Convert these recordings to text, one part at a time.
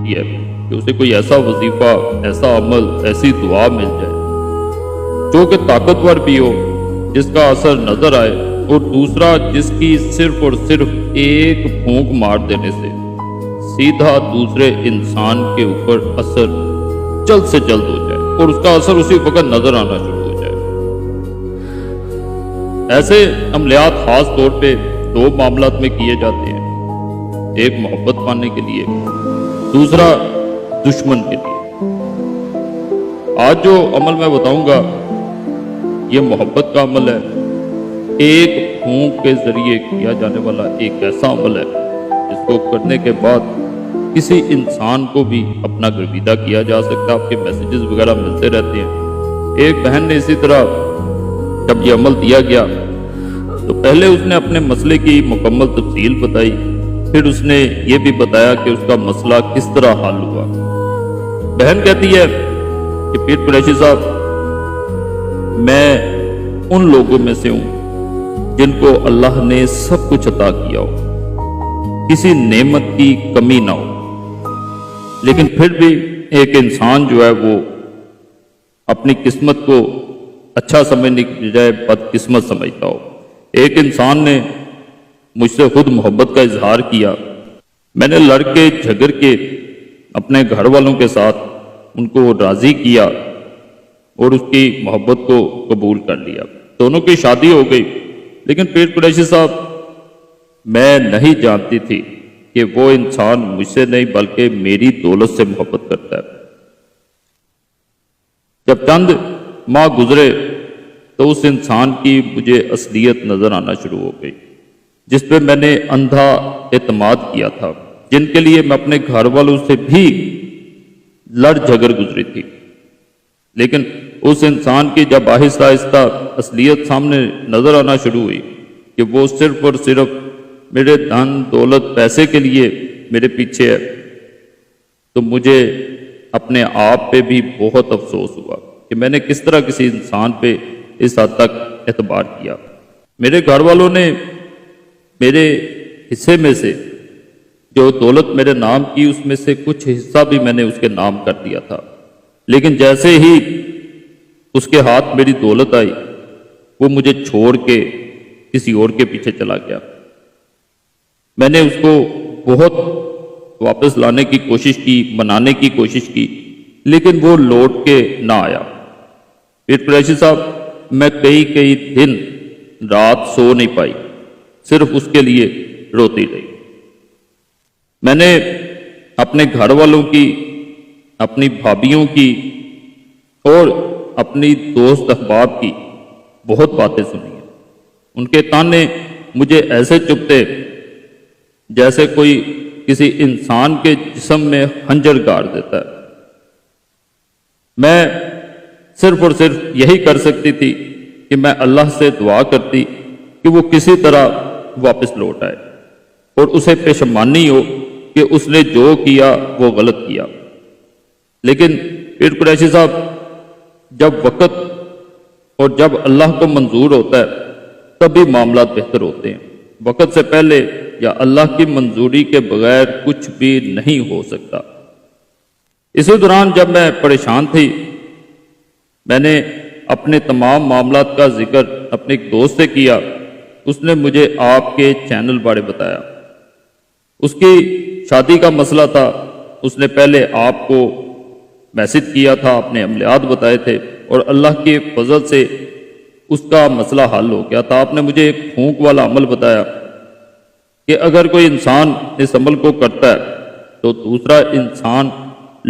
ہوتی ہے کہ اسے کوئی ایسا وظیفہ، ایسا عمل، ایسی دعا مل جائے جو کہ طاقتور بھی ہو، جس کا اثر نظر آئے، اور دوسرا جس کی صرف اور صرف ایک پھونک مار دینے سے سیدھا دوسرے انسان کے اوپر اثر جلد سے جلد ہو جائے اور اس کا اثر اسی وقت نظر آنا شروع ہو جائے۔ ایسے عملیات خاص طور پہ دو معاملات میں کیے جاتے ہیں، ایک محبت پانے کے لیے، دوسرا دشمن کے لیے۔ آج جو عمل میں بتاؤں گا یہ محبت کا عمل ہے، ایک پھونک کے ذریعے کیا جانے والا ایک ایسا عمل ہے جس کو کرنے کے بعد کسی انسان کو بھی اپنا گرویدہ کیا جا سکتا ہے۔ آپ کے میسیجز وغیرہ ملتے رہتے ہیں۔ ایک بہن نے اسی طرح جب یہ عمل دیا گیا تو پہلے اس نے اپنے مسئلے کی مکمل تفصیل بتائی، پھر اس نے یہ بھی بتایا کہ اس کا مسئلہ کس طرح حل ہوا۔ بہن کہتی ہے کہ پیر قریشی صاحب، میں ان لوگوں میں سے ہوں جن کو اللہ نے سب کچھ عطا کیا ہو، کسی نعمت کی کمی نہ ہو، لیکن پھر بھی ایک انسان جو ہے وہ اپنی قسمت کو اچھا سمجھنے کی بجائے بدقسمت سمجھتا ہو۔ ایک انسان نے مجھ سے خود محبت کا اظہار کیا، میں نے لڑ کے جھگڑ کے اپنے گھر والوں کے ساتھ ان کو راضی کیا اور اس کی محبت کو قبول کر لیا، دونوں کی شادی ہو گئی۔ لیکن پیر قریشی صاحب، میں نہیں جانتی تھی کہ وہ انسان مجھ سے نہیں بلکہ میری دولت سے محبت کرتا ہے۔ جب چند ماہ گزرے تو اس انسان کی مجھے اصلیت نظر آنا شروع ہو گئی، جس پہ میں نے اندھا اعتماد کیا تھا، جن کے لیے میں اپنے گھر والوں سے بھی لڑ جھگڑ گزری تھی۔ لیکن اس انسان کی جب آہستہ آہستہ اصلیت سامنے نظر آنا شروع ہوئی کہ وہ صرف اور صرف میرے دھن دولت پیسے کے لیے میرے پیچھے ہے، تو مجھے اپنے آپ پہ بھی بہت افسوس ہوا کہ میں نے کس طرح کسی انسان پہ اس حد تک اعتبار کیا۔ میرے گھر والوں نے میرے حصے میں سے جو دولت میرے نام کی اس میں سے کچھ حصہ بھی میں نے اس کے نام کر دیا تھا، لیکن جیسے ہی اس کے ہاتھ میری دولت آئی وہ مجھے چھوڑ کے کسی اور کے پیچھے چلا گیا۔ میں نے اس کو بہت واپس لانے کی کوشش کی، منانے کی کوشش کی، لیکن وہ لوٹ کے نہ آیا۔ پیر قریشی صاحب، میں کئی دن رات سو نہیں پائی، صرف اس کے لیے روتی رہی۔ میں نے اپنے گھر والوں کی، اپنی بھابھیوں کی اور اپنی دوست احباب کی بہت باتیں سنی ہیں۔ ان کے تانے مجھے ایسے چبھتے جیسے کوئی کسی انسان کے جسم میں خنجر گاڑ دیتا ہے۔ میں صرف اور صرف یہی کر سکتی تھی کہ میں اللہ سے دعا کرتی کہ وہ کسی طرح واپس لوٹ آئے اور اسے پشیمانی ہو کہ اس نے جو کیا وہ غلط کیا۔ لیکن پیر قریشی صاحب، جب وقت اور جب اللہ کو منظور ہوتا ہے تبھی معاملات بہتر ہوتے ہیں۔ وقت سے پہلے یا اللہ کی منظوری کے بغیر کچھ بھی نہیں ہو سکتا۔ اسی دوران جب میں پریشان تھی، میں نے اپنے تمام معاملات کا ذکر اپنے ایک دوست سے کیا۔ اس نے مجھے آپ کے چینل بارے بتایا۔ اس کی شادی کا مسئلہ تھا، اس نے پہلے آپ کو میسج کیا تھا، اپنے عملیات بتائے تھے اور اللہ کے فضل سے اس کا مسئلہ حل ہو گیا تھا۔ آپ نے مجھے ایک پھونک والا عمل بتایا کہ اگر کوئی انسان اس عمل کو کرتا ہے تو دوسرا انسان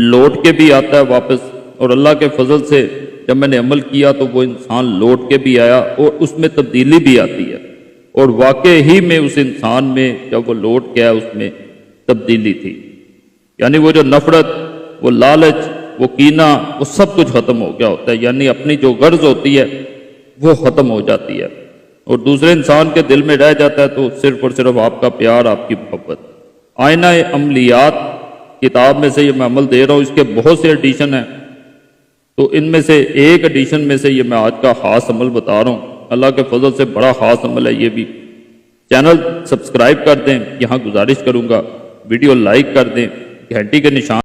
لوٹ کے بھی آتا ہے واپس، اور اللہ کے فضل سے جب میں نے عمل کیا تو وہ انسان لوٹ کے بھی آیا اور اس میں تبدیلی بھی آتی ہے، اور واقع ہی میں اس انسان میں جب وہ لوٹ کے آیا اس میں تبدیلی تھی۔ یعنی وہ جو نفرت، وہ لالچ، وہ کینہ، وہ سب کچھ ختم ہو گیا ہوتا ہے، یعنی اپنی جو غرض ہوتی ہے وہ ختم ہو جاتی ہے اور دوسرے انسان کے دل میں رہ جاتا ہے تو صرف اور صرف آپ کا پیار، آپ کی محبت۔ آئینہ عملیات کتاب میں سے یہ میں عمل دے رہا ہوں، اس کے بہت سے ایڈیشن ہیں، تو ان میں سے ایک ایڈیشن میں سے یہ میں آج کا خاص عمل بتا رہا ہوں۔ اللہ کے فضل سے بڑا خاص عمل ہے یہ بھی۔ چینل سبسکرائب کر دیں، یہاں گزارش کروں گا، ویڈیو لائک کر دیں، گھنٹی کے نشان